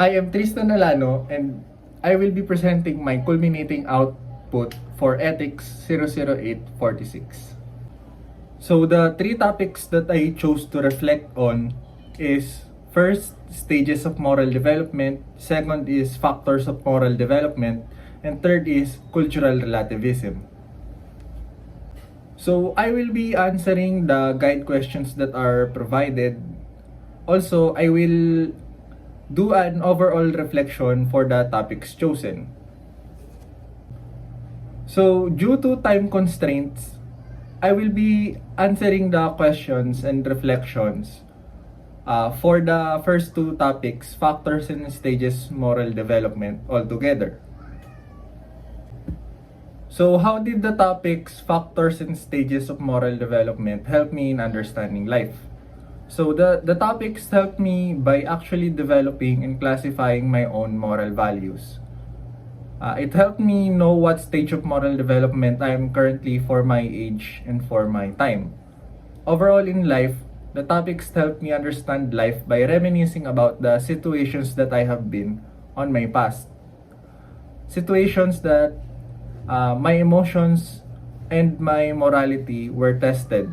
I am Tristan Alano and I will be presenting my culminating output for Ethics 00846. So the three topics that I chose to reflect on is first, stages of moral development, second is factors of moral development, and third is cultural relativism. So I will be answering the guide questions that are provided. Also, I will do an overall reflection for the topics chosen. So, due to time constraints, I will be answering the questions and reflections for the first two topics, factors and stages moral development altogether. So, how did the topics, factors and stages of moral development help me in understanding life? So the topics helped me by actually developing and classifying my own moral values. It helped me know what stage of moral development I am currently for my age and for my time. Overall in life, the topics helped me understand life by reminiscing about the situations that I have been on my past. Situations that my emotions and my morality were tested.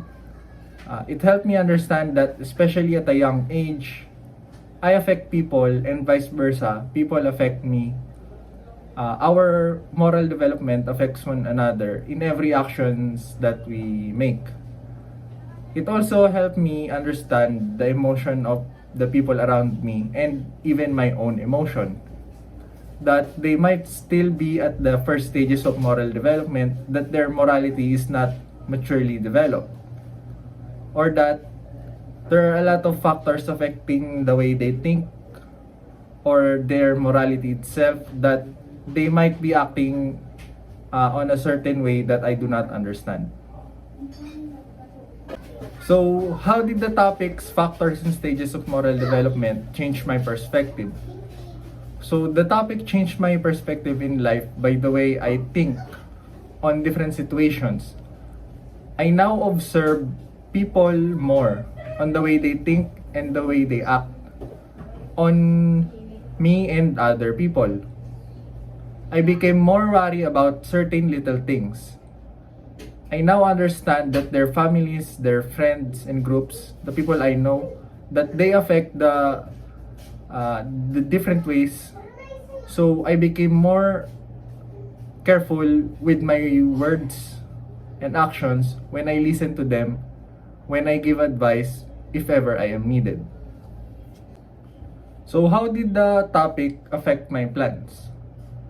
It helped me understand that, especially at a young age, I affect people and vice versa. People affect me. Our moral development affects one another in every actions that we make. It also helped me understand the emotion of the people around me and even my own emotion. That they might still be at the first stages of moral development, that their morality is not maturely developed, or that there are a lot of factors affecting the way they think or their morality itself, that they might be acting on a certain way that I do not understand. So, how did the topics, factors, and stages of moral development change my perspective? So, the topic changed my perspective in life by the way I think on different situations. I now observe people more on the way they think and the way they act on me and other people. I became more worried about certain little things. I now understand that their families, their friends and groups, the people I know, that they affect the different ways. So I became more careful with my words and actions when I listen to them, when I give advice, if ever I am needed. So how did the topic affect my plans?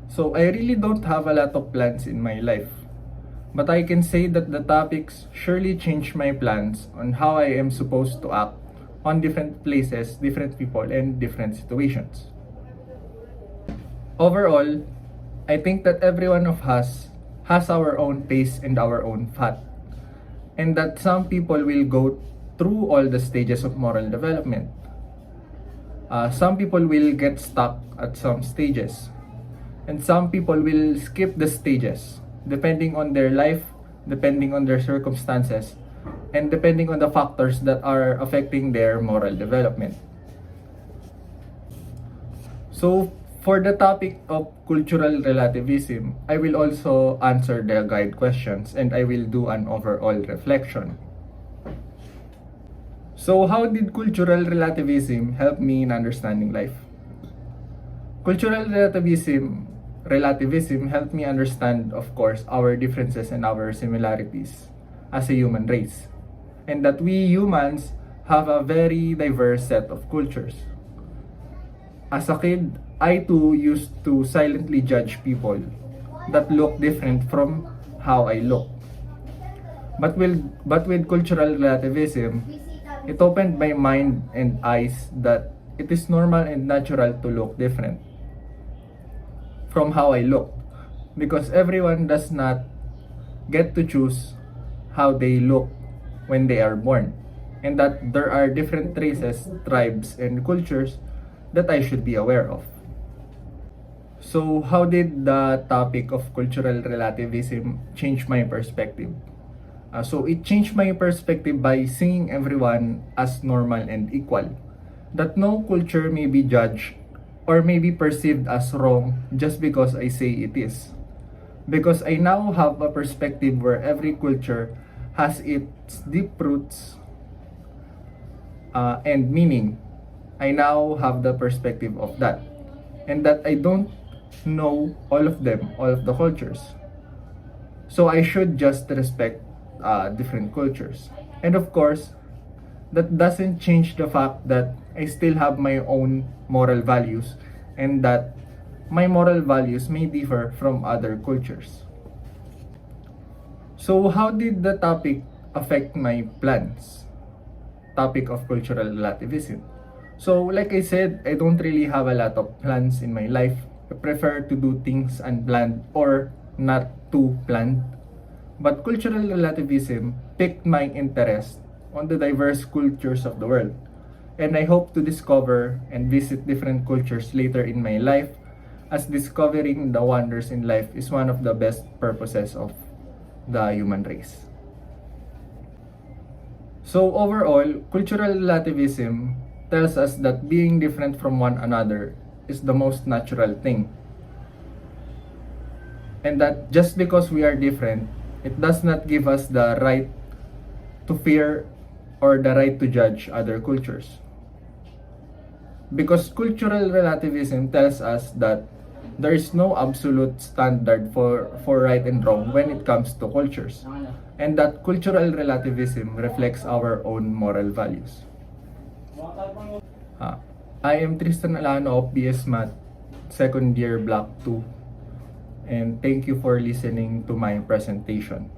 So I really don't have a lot of plans in my life, but I can say that the topics surely changed my plans on how I am supposed to act on different places, different people, and different situations. Overall, I think that every one of us has our own pace and our own path, and that some people will go through all the stages of moral development. Some people will get stuck at some stages, and some people will skip the stages depending on their life, depending on their circumstances, and depending on the factors that are affecting their moral development. So, for the topic of cultural relativism, I will also answer the guide questions and I will do an overall reflection. So, how did cultural relativism help me in understanding life? Cultural relativism helped me understand, of course, our differences and our similarities as a human race, and that we humans have a very diverse set of cultures. As a kid, I too used to silently judge people that look different from how I look. But with cultural relativism, it opened my mind and eyes that it is normal and natural to look different from how I look, because everyone does not get to choose how they look when they are born, and that there are different races, tribes, and cultures that I should be aware of. So, how did the topic of cultural relativism change my perspective? So, it changed my perspective by seeing everyone as normal and equal. That no culture may be judged or maybe perceived as wrong just because I say it is. Because I now have a perspective where every culture has its deep roots and meaning. I now have the perspective of that. And that I don't know all of them, all of the cultures. So I should just respect different cultures. And of course, that doesn't change the fact that I still have my own moral values and that my moral values may differ from other cultures. So how did the topic affect my plans? Topic of cultural relativism. So like I said, I don't really have a lot of plans in my life. I prefer to do things unplanned or not too planned. But cultural relativism piqued my interest on the diverse cultures of the world. And I hope to discover and visit different cultures later in my life, as discovering the wonders in life is one of the best purposes of the human race. So overall, cultural relativism tells us that being different from one another is the most natural thing. And that just because we are different, it does not give us the right to fear or the right to judge other cultures. Because cultural relativism tells us that there is no absolute standard for right and wrong when it comes to cultures. And that cultural relativism reflects our own moral values. I am Tristan Alano of BS Math, second year Block 2. And thank you for listening to my presentation.